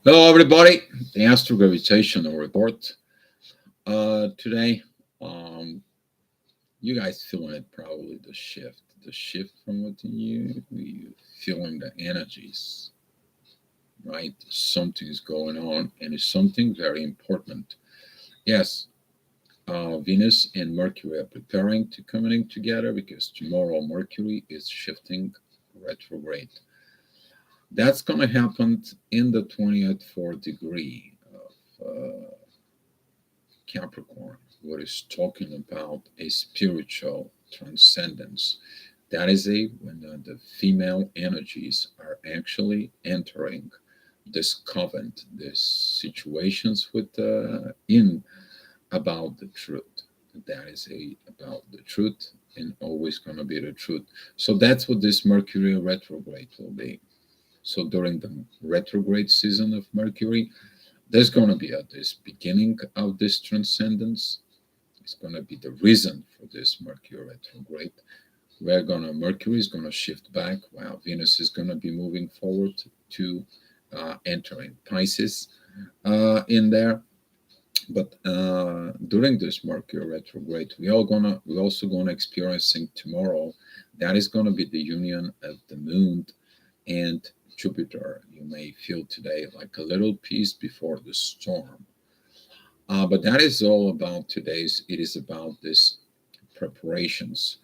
Hello, everybody. The Astro Gravitational Report. Today, um, you guys feeling it probably the shift from within you feeling the energies, right? Something's going on, and it's something very important. Yes, Venus and Mercury are preparing to coming together because tomorrow Mercury is shifting retrograde. That's going to happen in the 20th 4th degree of Capricorn, what is talking about a spiritual transcendence. That is when the female energies are actually entering this convent, these situations with in about the truth. That is about the truth and always going to be the truth. So that's what this Mercury retrograde will be. So during the retrograde season of Mercury, there's going to be at this beginning of this transcendence. It's going to be the reason for this Mercury retrograde. Mercury is going to shift back while Venus is going to be moving forward to entering Pisces in there. But during this Mercury retrograde, we're also gonna experiencing tomorrow. That is going to be the union of the Moon and Jupiter. You may feel today like a little peace before the storm. But that is all about today's. It is about this preparations.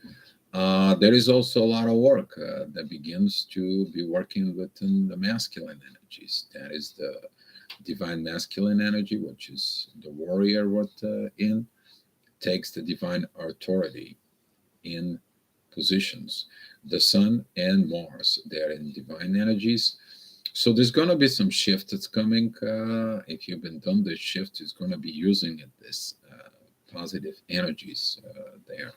There is also a lot of work that begins to be working within the masculine energies. That is the divine masculine energy, which is the warrior. What in takes the divine authority in positions. The Sun and Mars, they're in divine energies. So there's going to be some shift that's coming. If you've been done this shift, it's going to be using it, this positive energies there.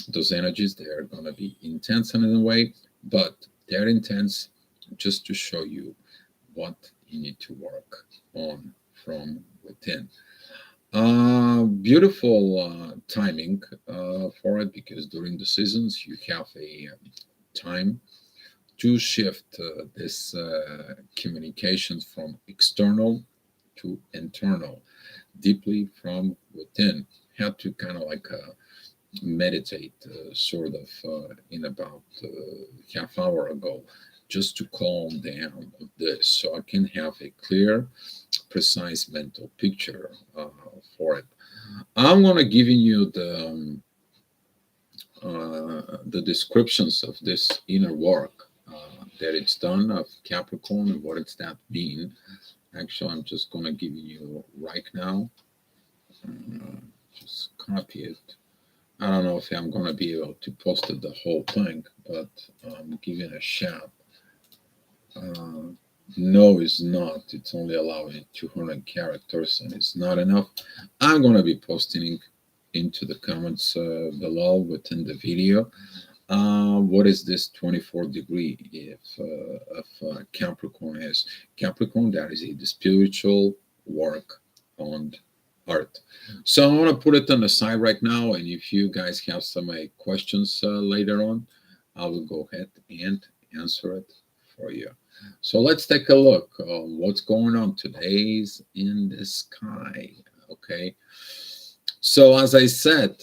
Those energies, they're going to be intense in a way, but they're intense just to show you what you need to work on from within. Beautiful timing for it because during the seasons you have a time to shift this communications from external to internal, deeply from within. Had to kind of like meditate sort of in about half hour ago just to calm down this so I can have a clear, precise mental picture for it. I'm going to giving you the descriptions of this inner work that it's done of Capricorn and what it's that mean. Actually, I'm just going to give you right now. Uh, just copy it. I don't know if I'm going to be able to post it the whole thing, but I'm giving a shot. Uh, no, it's not. It's only allowing 200 characters, and it's not enough. I'm going to be posting into the comments below within the video. What is this 24 degree if of Capricorn is? Capricorn, that is the spiritual work on Earth. So I want to put it on the side right now, and if you guys have some questions later on, I will go ahead and answer it for you. So let's take a look what's going on today's in the sky. Okay, so as I said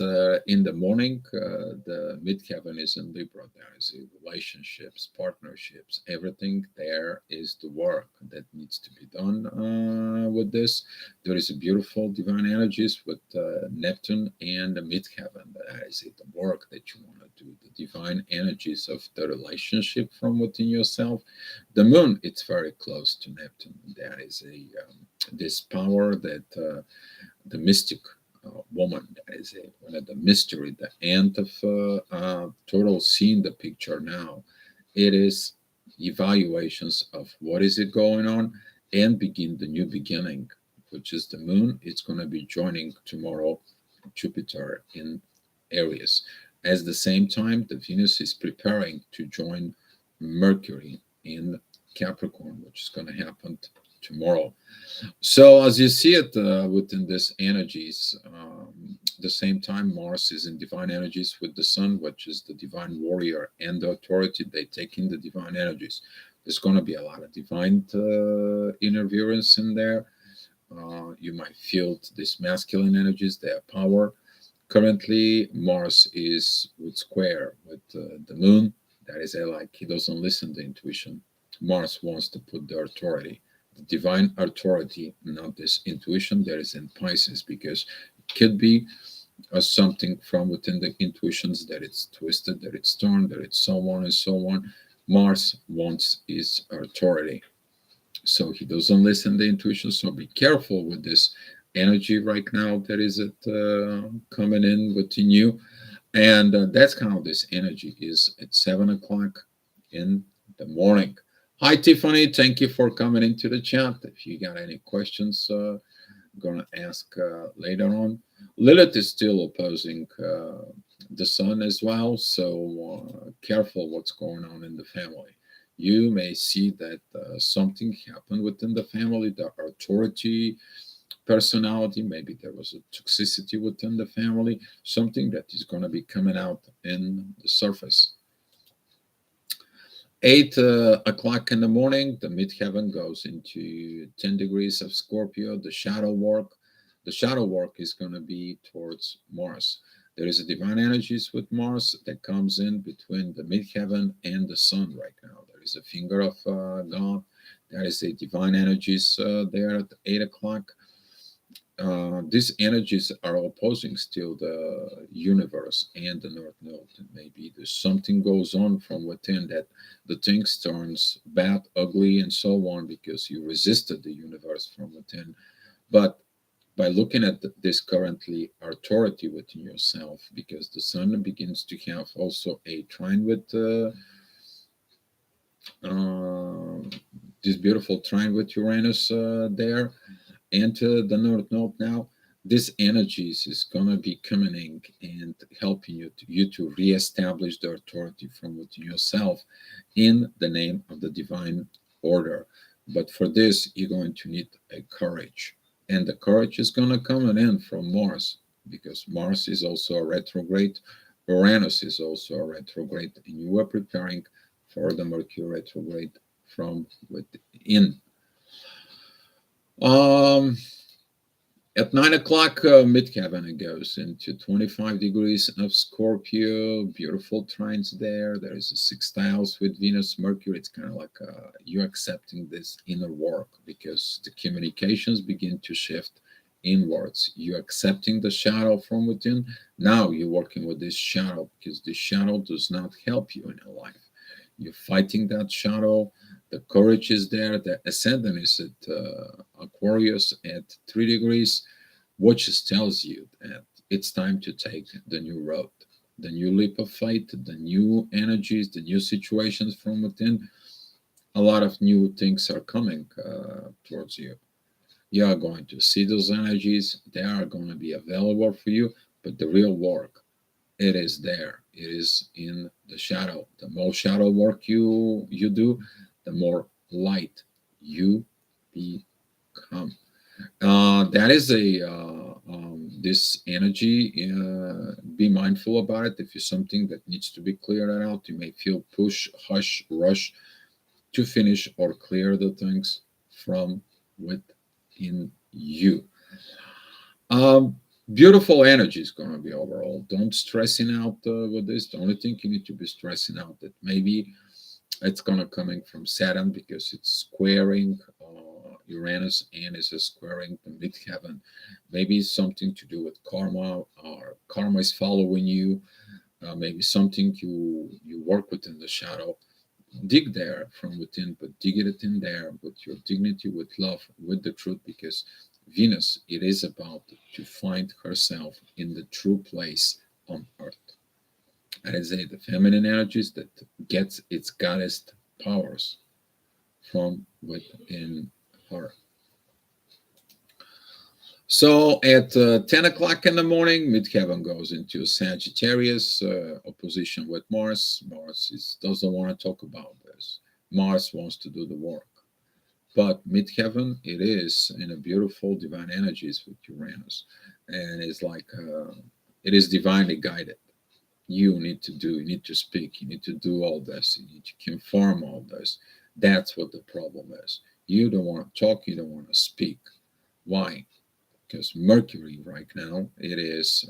in the morning, the midheaven is in Libra. There is relationships, partnerships, everything. There is the work that needs to be done with this. There is a beautiful divine energies with Neptune and the midheaven. That is the work that you want to do. The divine energies of the relationship from within yourself. The moon, it's very close to Neptune. That is this power that the mystic woman. That is one of the mystery, the end of total seeing the picture now. It is evaluations of what is it going on and begin the new beginning, which is the moon. It's going to be joining tomorrow Jupiter in Aries. At the same time, the Venus is preparing to join Mercury in Capricorn, which is going to happen tomorrow. So as you see it within this energies, the same time Mars is in divine energies with the Sun, which is the divine warrior and the authority. They take in the divine energies. There's going to be a lot of divine interference in there. You might feel these masculine energies, their power. Currently, Mars is with square with the moon. That is, like he doesn't listen to intuition. Mars wants to put the authority, the divine authority, not this intuition that is in Pisces, because it could be something from within the intuitions that it's twisted, that it's torn, that it's so on and so on. Mars wants his authority, so he doesn't listen to intuition. So be careful with this energy right now that is coming in within you, and that's how this energy is at 7 o'clock in the morning. Hi Tiffany, thank you for coming into the chat. If you got any questions, going to ask later on. Lilith is still opposing the sun as well, so careful what's going on in the family. You may see that something happened within the family, the authority, personality, maybe there was a toxicity within the family, something that is going to be coming out in the surface. 8 o'clock in the morning, the midheaven goes into 10 degrees of Scorpio, the shadow work. The shadow work is going to be towards Mars. There is a divine energies with Mars that comes in between the midheaven and the sun right now. There is a finger of God. There is a divine energies there at 8 o'clock. These energies are opposing still the universe and the North Node. Maybe there's something goes on from within that the things turns bad, ugly, and so on because you resisted the universe from within. But by looking at this currently authority within yourself, because the sun begins to have also a trine with this beautiful trine with Uranus there, and the North Node now, this energies is going to be coming in and helping you to reestablish the authority from within yourself in the name of the divine order. But for this, you're going to need a courage. And the courage is going to come in from Mars, because Mars is also a retrograde. Uranus is also a retrograde. And you are preparing for the Mercury retrograde from within. At 9 o'clock, midheaven goes into 25 degrees of Scorpio. Beautiful trines there. There is a sextiles with Venus, Mercury. It's kind of like you accepting this inner work, because the communications begin to shift inwards. You're accepting the shadow from within. Now you're working with this shadow, because this shadow does not help you in your life. You're fighting that shadow. The courage is there. The ascendant is at Aquarius at 3 degrees, which just tells you that it's time to take the new road, the new leap of faith, the new energies, the new situations from within. A lot of new things are coming towards you. You are going to see those energies. They are going to be available for you, but the real work, it is there. It is in the shadow. The more shadow work you do, the more light you become. That is this energy. Be mindful about it. If it's something that needs to be cleared out, you may feel push, hush, rush to finish or clear the things from within you. Beautiful energy is going to be overall. Don't stressing out with this. The only thing you need to be stressing out that maybe it's going to coming from Saturn, because it's squaring Uranus and is squaring the midheaven. Maybe something to do with karma, or karma is following you. Maybe something you work with in the shadow. Dig there from within, but dig it in there with your dignity, with love, with the truth, because Venus, it is about to find herself in the true place on earth. And it's the feminine energies that gets its goddess powers from within her. So at 10 o'clock in the morning, midheaven goes into Sagittarius, opposition with Mars. Mars doesn't want to talk about this. Mars wants to do the work. But midheaven, it is in a beautiful divine energies with Uranus. And it's like it is divinely guided. You need to speak, you need to do all this, you need to confirm all this. That's what the problem is. You don't want to talk, you don't want to speak. Why? Because Mercury right now, it is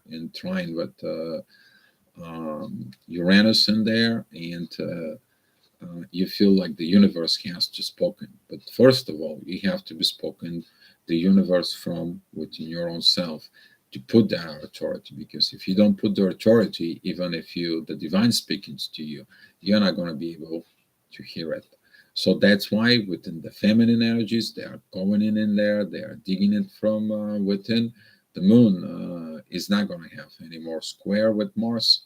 in trine with Uranus in there, and you feel like the universe has to spoken. But first of all, you have to be spoken the universe from within your own self to put that authority. Because if you don't put the authority, even if you the divine speaking to you, you're not going to be able to hear it. So that's why within the feminine energies, they are going in there, they are digging it from within. The moon is not going to have any more square with Mars,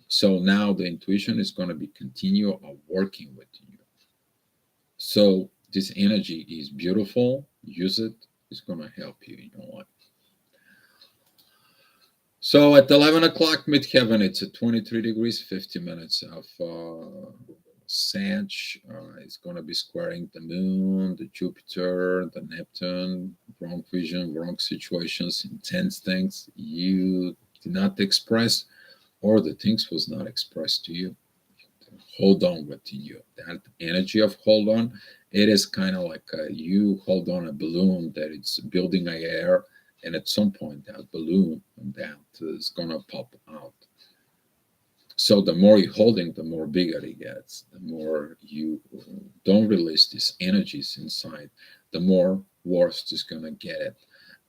so now the intuition is going to be continue of working with you. So this energy is beautiful. Use it. It's going to help you in your life. So at 11 o'clock midheaven, it's at 23 degrees, 50 minutes of Sag. It's going to be squaring the moon, the Jupiter, the Neptune, wrong vision, wrong situations, intense things you did not express, or the things was not expressed to you. Hold on within you. That energy of hold on, it is kind of like you hold on a balloon that it's building air, and at some point that balloon that is gonna pop out. So the more you're holding, the more bigger it gets. The more you don't release these energies inside, the more worse is gonna get it.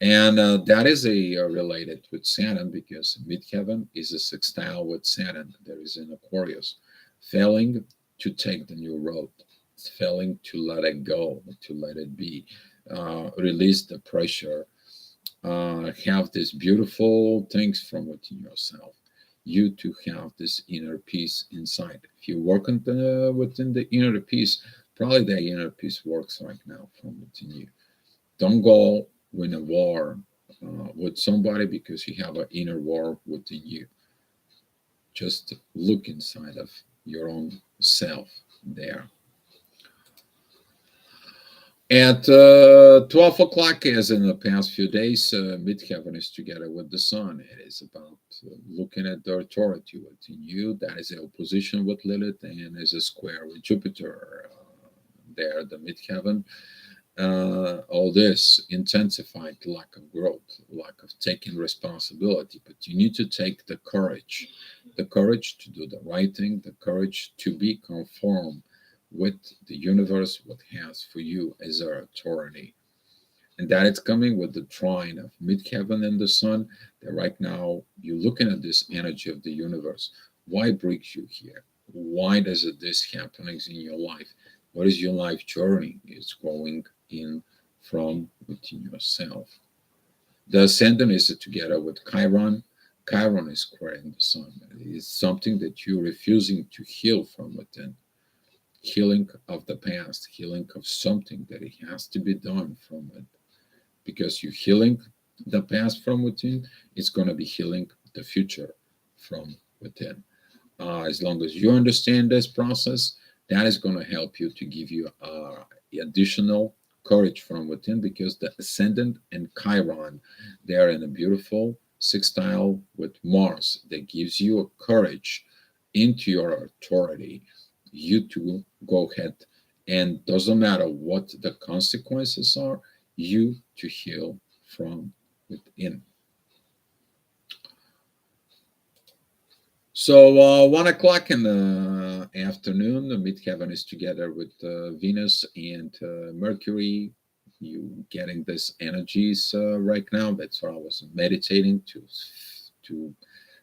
And that is related with Saturn, because midheaven is a sextile with Saturn. There is an Aquarius, failing to take the new road, failing to let it go, to let it be, release the pressure, have these beautiful things from within yourself. You to have this inner peace inside. If you work on within the inner peace, probably the inner peace works right now from within you. Don't go win a war with somebody because you have an inner war within you. Just look inside of your own self there. At 12 o'clock, as in the past few days, midheaven is together with the sun. It is about looking at the authority within you. That is a opposition with Lilith and is a square with Jupiter. There, the midheaven. All this intensified lack of growth, lack of taking responsibility. But you need to take the courage to do the right thing, the courage to be conformed with the universe, what has for you as our authority. And that it's coming with the trine of midheaven and the sun, that right now you're looking at this energy of the universe. Why brings you here? Why does this happening in your life? What is your life journey? It's going in from within yourself. The ascendant is together with Chiron. Chiron is squaring the sun. It is something that you're refusing to heal from within. Healing of the past, healing of something that it has to be done from it. Because you're healing the past from within, it's going to be healing the future from within. As long as you understand this process, that is going to help you to give you additional courage from within, because the ascendant and Chiron, they are in a beautiful sextile with Mars that gives you a courage into your authority. You to go ahead, and doesn't matter what the consequences are, you to heal from within. So 1 o'clock in the afternoon, the midheaven is together with Venus and Mercury. You getting this energies right now. That's why I was meditating to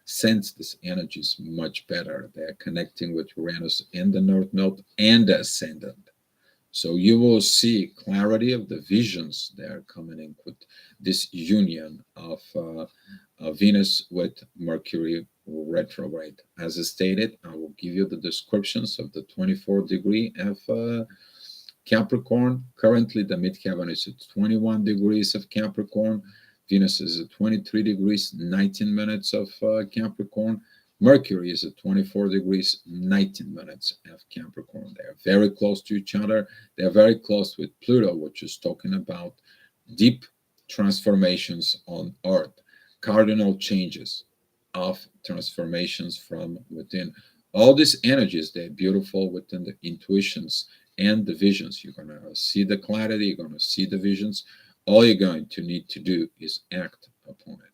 sense this energies much better. They're connecting with Uranus in the North Node and the ascendant. So you will see clarity of the visions that are coming in with this union of Venus with Mercury retrograde. As I stated, I will give you the descriptions of the 24 degree of Capricorn. Currently, the midheaven is at 21 degrees of Capricorn. Venus is at 23 degrees, 19 minutes of Capricorn. Mercury is at 24 degrees, 19 minutes of Capricorn. They're very close to each other. They're very close with Pluto, which is talking about deep transformations on Earth, cardinal changes of transformations from within. All these energies, they're beautiful within the intuitions and the visions. You're going to see the clarity, you're going to see the visions. All you're going to need to do is act upon it.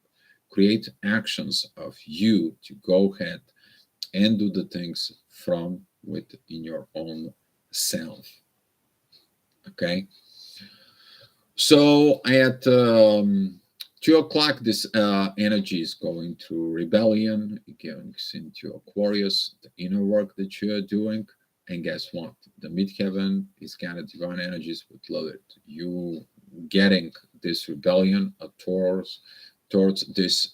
Create actions of you to go ahead and do the things from within your own self. Okay. So at 2 o'clock, this energy is going through rebellion, going into Aquarius, the inner work that you are doing. And guess what? The midheaven is kind of divine energies with Lilith. You getting this rebellion towards these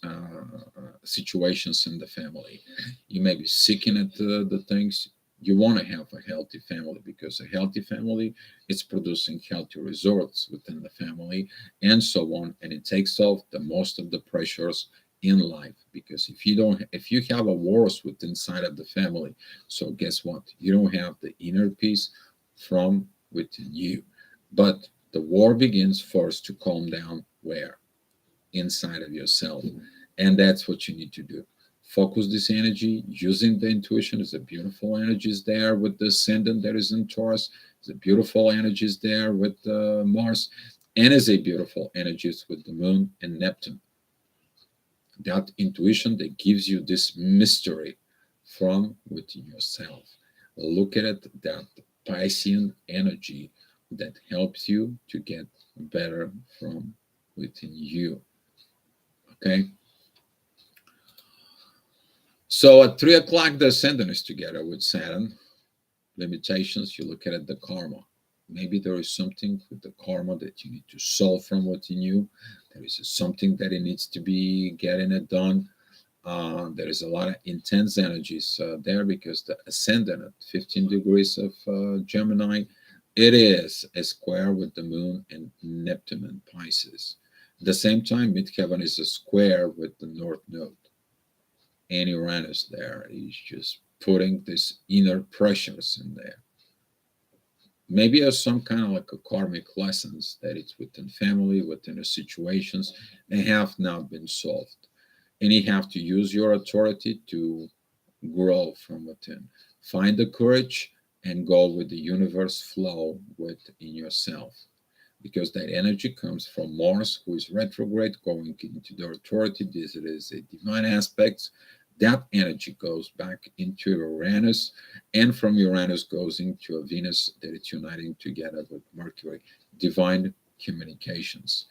situations in the family. You may be seeking at the things you want to have a healthy family, because a healthy family is producing healthy results within the family, and so on. And it takes off the most of the pressures in life, because if you have a wars within inside of the family, so guess what? You don't have the inner peace from within you. But the war begins first to calm down where? Inside of yourself. And that's what you need to do. Focus this energy using the intuition. Is a beautiful energies there with the ascendant that is in Taurus. There's a beautiful energies there with Mars, and is a beautiful energies with the Moon and Neptune. That intuition that gives you this mystery from within yourself. Look at it, that Piscean energy that helps you to get better from within you. Okay. So at 3 o'clock, the ascendant is together with Saturn. Limitations, you look at it, the karma. Maybe there is something with the karma that you need to solve from within you. There is something that it needs to be getting it done. There is a lot of intense energies there, because the ascendant at 15 degrees of Gemini, it is a square with the Moon and Neptune and Pisces. At the same time, midheaven is a square with the North Node. And Uranus there is just putting these inner pressures in there. Maybe as some kind of like a karmic lessons that it's within family, within the situations, they have not been solved. And you have to use your authority to grow from within. Find the courage and go with the universe flow within yourself. Because that energy comes from Mars, who is retrograde, going into the authority. This is a divine aspect. That energy goes back into Uranus, and from Uranus goes into a Venus that is uniting together with Mercury. Divine communications.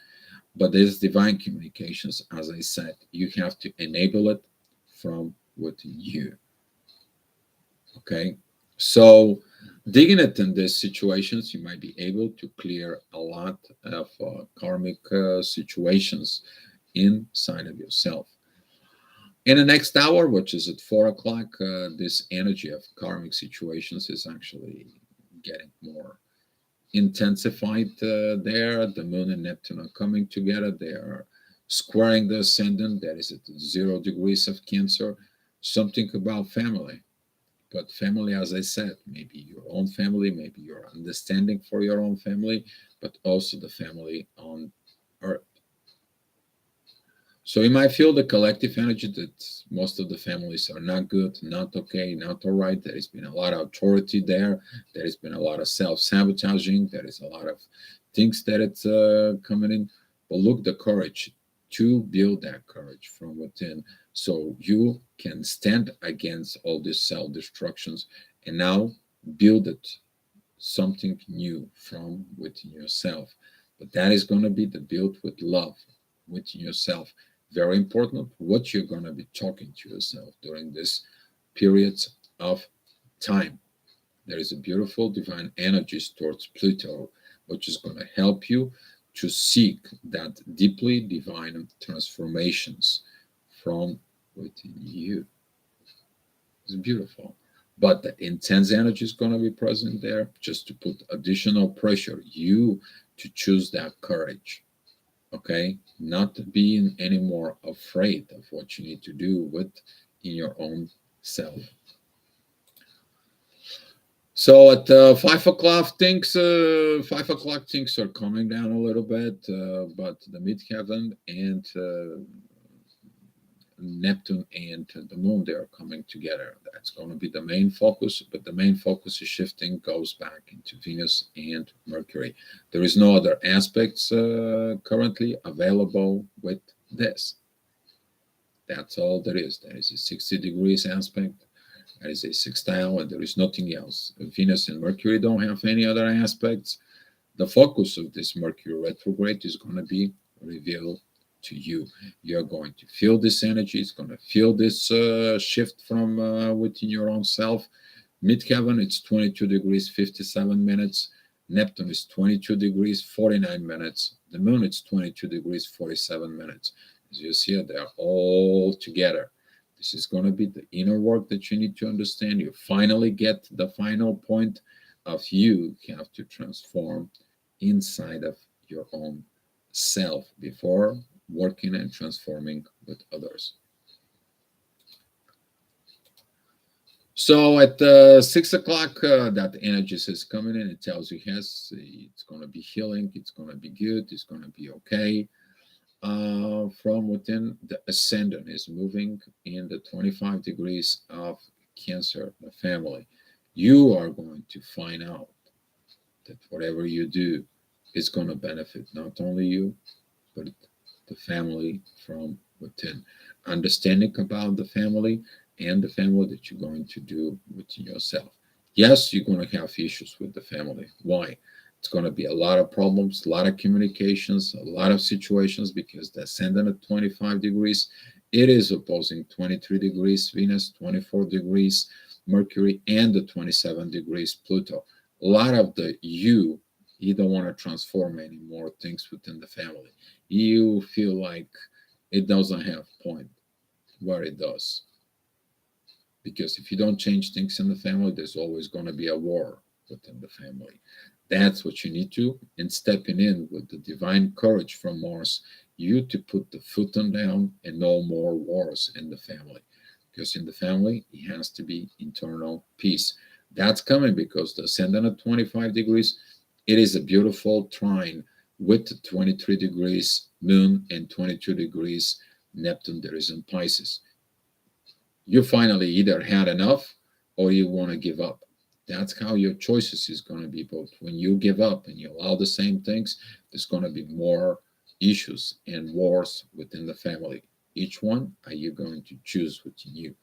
But this divine communications, as I said, you have to enable it from within you. Okay? So digging it in these situations, you might be able to clear a lot of karmic situations inside of yourself. In the next hour, which is at 4 o'clock, this energy of karmic situations is actually getting more intensified there. The Moon and Neptune are coming together. They are squaring the ascendant, that is at 0 degrees of Cancer. Something about family. But family, as I said, maybe your own family, maybe your understanding for your own family, but also the family on Earth. So you might feel the collective energy that most of the families are not good, not okay, not all right. There has been a lot of authority there. There has been a lot of self-sabotaging. There is a lot of things that it's coming in. But look, the courage to build that courage from within, so you can stand against all these self-destructions and now build it something new from within yourself. But that is going to be the build with love within yourself. Very important what you're going to be talking to yourself during this periods of time. There is a beautiful divine energy towards Pluto, which is going to help you to seek that deeply divine transformations from within you. It's beautiful. But the intense energy is going to be present there, just to put additional pressure, you to choose that courage. Okay, not being any more afraid of what you need to do with in your own self. So at 5 o'clock, things are coming down a little bit, but the midheaven and Neptune and the moon, they are coming together. That's going to be the main focus, but the main focus is shifting, goes back into Venus and Mercury. There is no other aspects currently available with this. That's all there is. There is a 60 degrees aspect, there is a sextile, and there is nothing else. Venus and Mercury don't have any other aspects. The focus of this Mercury retrograde is going to be revealed to you. You're going to feel this energy. It's going to feel this shift from within your own self. Midheaven, it's 22 degrees, 57 minutes. Neptune is 22 degrees, 49 minutes. The moon, it's 22 degrees, 47 minutes. As you see, they're all together. This is going to be the inner work that you need to understand. You finally get the final point of you have to transform inside of your own self before working and transforming with others. So at 6 o'clock, that energy is coming in. It tells you, yes, it's going to be healing. It's going to be good. It's going to be okay. From within, the ascendant is moving in the 25 degrees of Cancer, the family. You are going to find out that whatever you do is going to benefit not only you, but the family from within. Understanding about the family and the family that you're going to do within yourself. Yes, you're going to have issues with the family. Why? It's going to be a lot of problems, a lot of communications, a lot of situations because the ascendant at 25 degrees, it is opposing 23 degrees Venus, 24 degrees Mercury, and the 27 degrees Pluto. A lot of the you don't want to transform any more things within the family. You feel like it doesn't have point where it does. Because if you don't change things in the family, there's always going to be a war within the family. That's what you need to, and stepping in with the divine courage from Mars, you to put the foot on down and no more wars in the family. Because in the family, it has to be internal peace. That's coming because the ascendant at 25 degrees, it is a beautiful trine with 23 degrees moon and 22 degrees Neptune that is in Pisces. You finally either had enough or you want to give up. That's how your choices is going to be both. When you give up and you allow the same things, there's going to be more issues and wars within the family. Each one are you going to choose within you,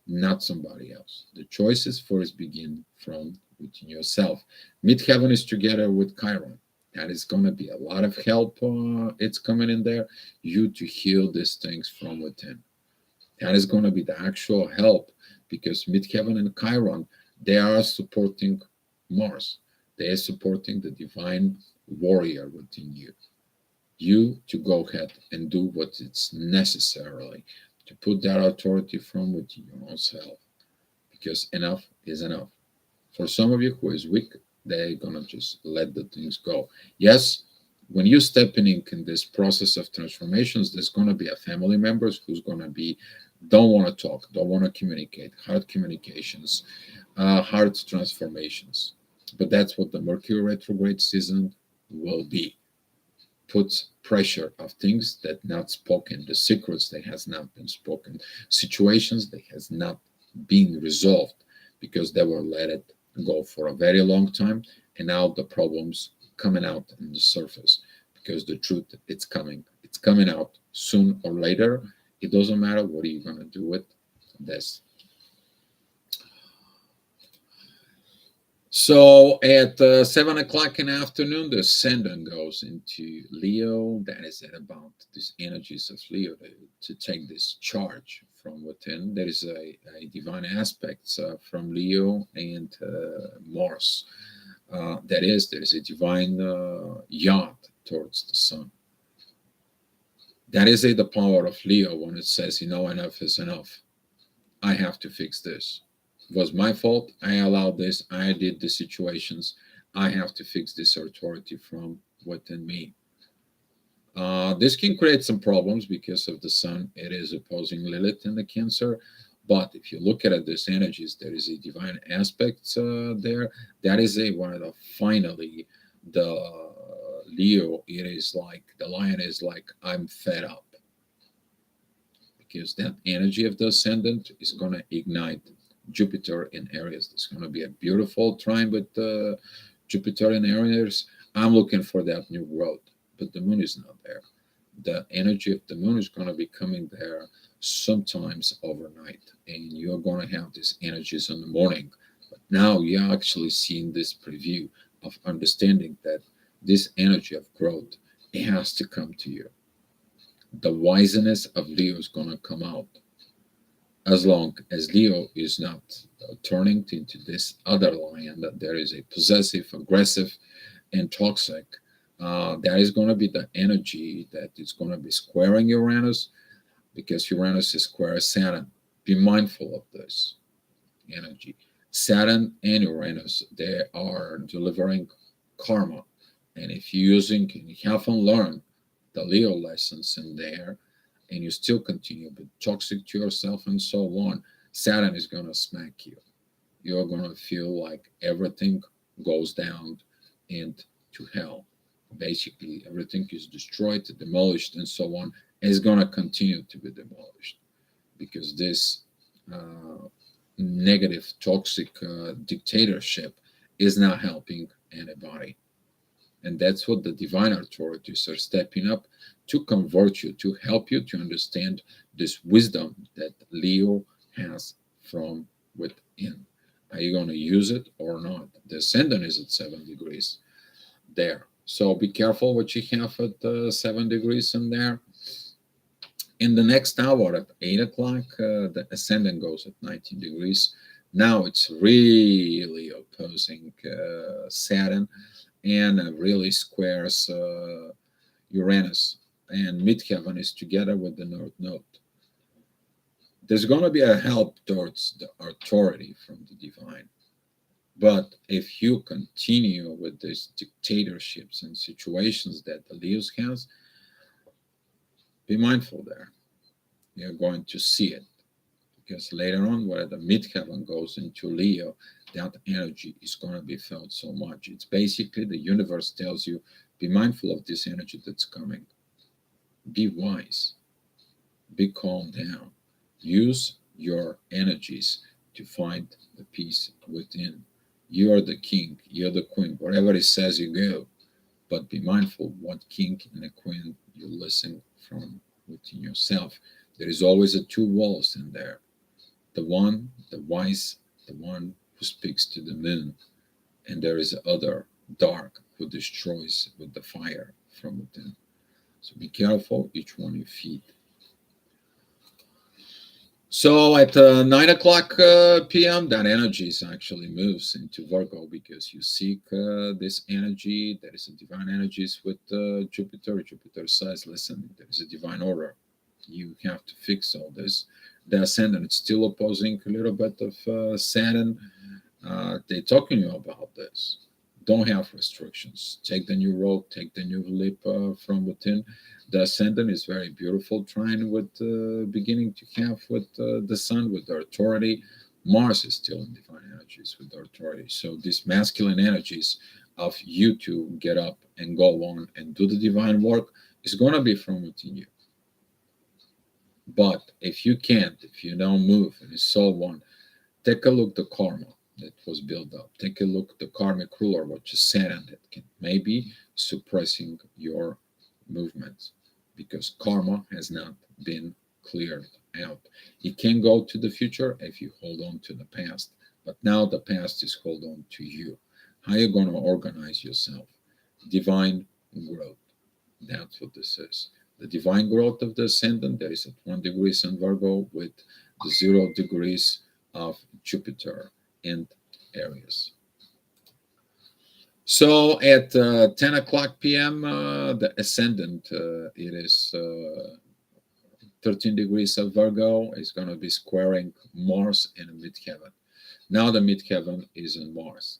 not somebody else. The choices first begin from within yourself. Midheaven is together with Chiron. That is going to be a lot of help. It's coming in there. You to heal these things from within. That is going to be the actual help because Midheaven and Chiron, they are supporting Mars. They are supporting the divine warrior within you. You to go ahead and do what is necessarily to put that authority from within your own self. Because enough is enough. For some of you who is weak, they're gonna just let the things go. Yes, when you step in this process of transformations, there's gonna be a family members who's gonna be don't want to talk, don't want to communicate, hard communications, hard transformations. But that's what the Mercury retrograde season will be. Puts pressure of things that not spoken, the secrets that has not been spoken, situations that has not been resolved because they were let it go for a very long time, and now the problems coming out on the surface because the truth it's coming out soon or later. It doesn't matter what are you going to do with this. So at 7 o'clock in the afternoon, the ascendant goes into Leo. That is at about these energies of Leo to take this charge from within. There is a divine aspect from Leo and Mars. There is a divine yacht towards the sun. That is the power of Leo when it says, enough is enough. I have to fix this. It was my fault. I allowed this. I did the situations. I have to fix this authority from within me. This can create some problems because of the sun. It is opposing Lilith in the Cancer. But if you look at these energies, there is a divine aspect there. That is one of the finally the Leo. It is like the lion is like I'm fed up because that energy of the ascendant is going to ignite Jupiter in Aries. There's going to be a beautiful trine with Jupiter in Aries. I'm looking for that new growth, but the moon is not there. The energy of the moon is going to be coming there sometimes overnight, and you're going to have these energies in the morning. But now you're actually seeing this preview of understanding that this energy of growth, it has to come to you. The wiseness of Leo is going to come out as long as Leo is not turning into this other lion that there is a possessive, aggressive, and toxic. That is going to be the energy that is going to be squaring Uranus, because Uranus is square Saturn. Be mindful of this energy. Saturn and Uranus, they are delivering karma. And if you're using, and you haven't learned the Leo lessons in there, and you still continue to be toxic to yourself and so on, Saturn is going to smack you. You're going to feel like everything goes down into hell. Basically, everything is destroyed, demolished, and so on. And it's going to continue to be demolished because this negative, toxic dictatorship is not helping anybody. And that's what the divine authorities are stepping up to convert you, to help you to understand this wisdom that Leo has from within. Are you going to use it or not? The ascendant is at 7 degrees there. So be careful what you have at 7 degrees in there. In the next hour at 8 o'clock, the ascendant goes at 19 degrees. Now it's really opposing Saturn, and really squares Uranus, and midheaven is together with the North Node. There's going to be a help towards the authority from the divine. But if you continue with these dictatorships and situations that the Leos has, be mindful there. You're going to see it. Because later on, where the midheaven goes into Leo, that energy is going to be felt so much. It's basically the universe tells you, be mindful of this energy that's coming. Be wise. Be calm down. Use your energies to find the peace within. You are the king, you're the queen. Wherever it says you go. But be mindful what king and a queen you listen from within yourself. There is always a two walls in there. The one, the wise, the one who speaks to the moon, and there is the other, dark, who destroys with the fire from within. So be careful each one you feed. So at 9 o'clock p.m., that energy actually moves into Virgo, because you seek this energy. There is a divine energies with Jupiter. Jupiter says, listen, there is a divine order. You have to fix all this. The ascendant is still opposing a little bit of Saturn. They're talking to you about this. Don't have restrictions. Take the new road, take the new leap from within. The ascendant is very beautiful, trying with beginning to have with the sun, with the authority. Mars is still in divine energies with the authority. So these masculine energies of you to get up and go on and do the divine work is going to be from within you. But if you can't, if you don't move, and so on, take a look at the karma that was built up. Take a look at the karmic ruler, which is Saturn, that can maybe suppressing your movements, because karma has not been cleared out. It can go to the future if you hold on to the past, but now the past is hold on to you. How are you going to organize yourself? Divine growth. That's what this is. The divine growth of the ascendant, there is at 1 degrees in Virgo with the 0 degrees of Jupiter and Aries. So at 10 o'clock p.m., the ascendant, it is 13 degrees of Virgo, is going to be squaring Mars in the midheaven. Now the midheaven is in Mars.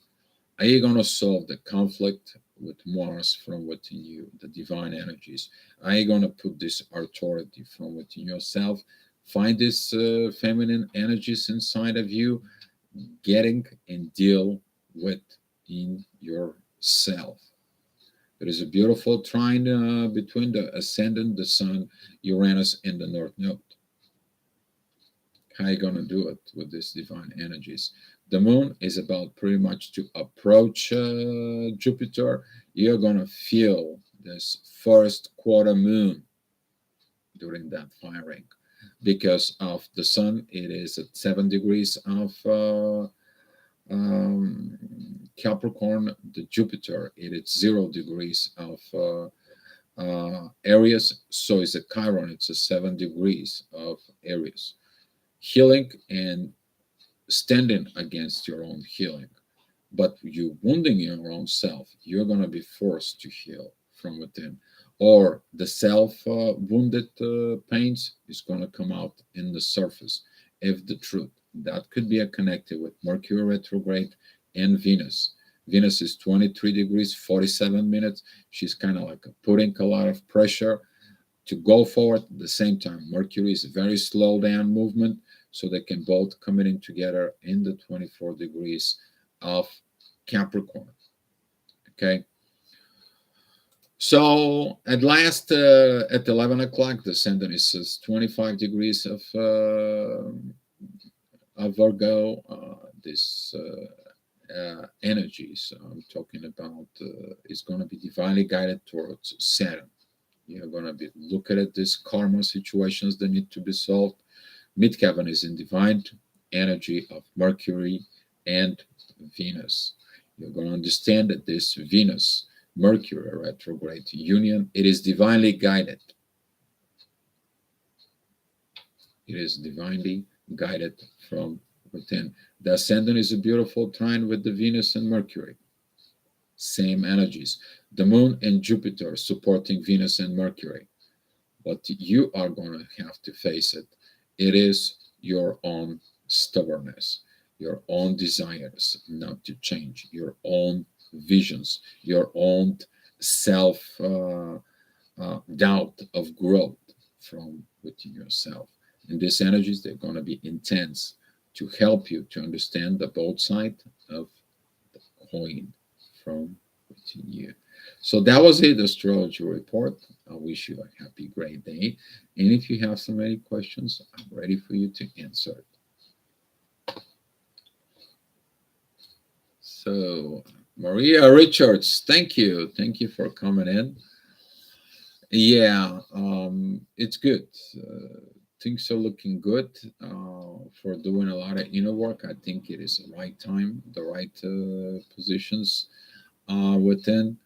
Are you going to solve the conflict with Mars from within you, the divine energies? Are you going to put this authority from within yourself? Find these feminine energies inside of you, getting and deal with in yourself. There is a beautiful trine between the ascendant, the sun, Uranus, and the North Node. How you gonna do it with these divine energies? The moon is about pretty much to approach Jupiter. You're gonna feel this first quarter moon during that firing because of the sun. It is at 7 degrees of Capricorn. The Jupiter it is 0 degrees of Aries. So it's a Chiron. It's a 7 degrees of Aries. Healing and standing against your own healing, but you wounding your own self, you're going to be forced to heal from within, or the self wounded pains is going to come out in the surface if the truth that could be connected with Mercury retrograde and Venus. Venus is 23 degrees 47 minutes. She's kind of like putting a lot of pressure to go forward. At the same time, Mercury is a very slow down movement, so they can both come in together in the 24 degrees of Capricorn. Okay. So at last, at 11 o'clock, the ascendant is 25 degrees of Virgo. This energies I'm talking about is going to be divinely guided towards Saturn. You're going to be looking at these karma situations that need to be solved. Midheaven is in divine energy of Mercury and Venus. You're going to understand that this Venus Mercury retrograde union, it is divinely guided. It is divinely guided from within. The ascendant is a beautiful trine with the Venus and Mercury. Same energies. The moon and Jupiter supporting Venus and Mercury. But you are going to have to face it. It is your own stubbornness, your own desires not to change, your own visions, your own self doubt of growth from within yourself. And these energies, they're going to be intense to help you to understand the both sides of the coin from within you. So that was it, astrology report. I wish you a happy, great day. And if you have so many questions, I'm ready for you to answer it. So, Maria Richards, thank you. Thank you for coming in. Yeah, it's good. Things are looking good for doing a lot of inner work. I think it is the right time, the right positions within.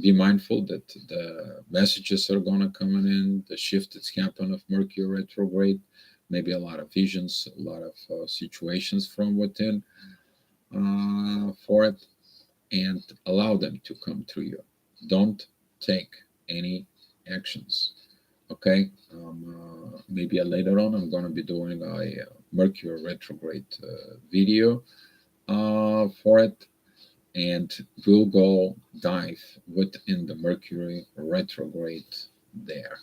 Be mindful that the messages are going to come in, the shift that's happened of Mercury retrograde, maybe a lot of visions, a lot of situations from within for it, and allow them to come through you. Don't take any actions. Okay, maybe later on I'm going to be doing a Mercury retrograde video for it, and we'll go dive within the Mercury retrograde there.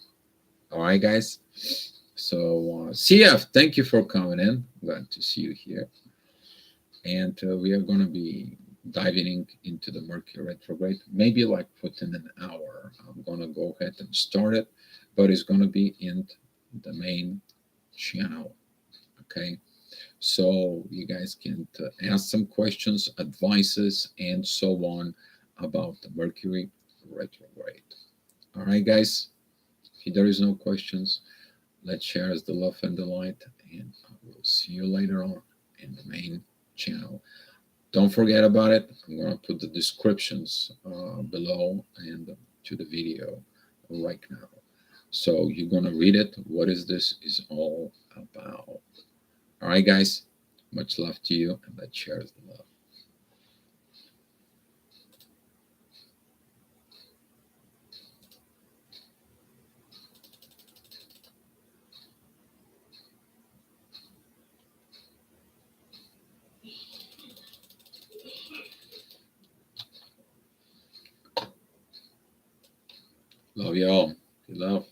All right, guys. So, CF, thank you for coming in. Glad to see you here. And we are going to be diving into the Mercury retrograde, maybe like within an hour. I'm going to go ahead and start it, but it's going to be in the main channel. Okay. So you guys can ask some questions, advices, and so on about the Mercury retrograde. All right, guys. If there is no questions, let's share the love and the light, and I will see you later on in the main channel. Don't forget about it. I'm going to put the descriptions below and to the video right now. So you're going to read it. What is this is all about? All right, guys. Much love to you, and let's share the love. Love y'all. Love.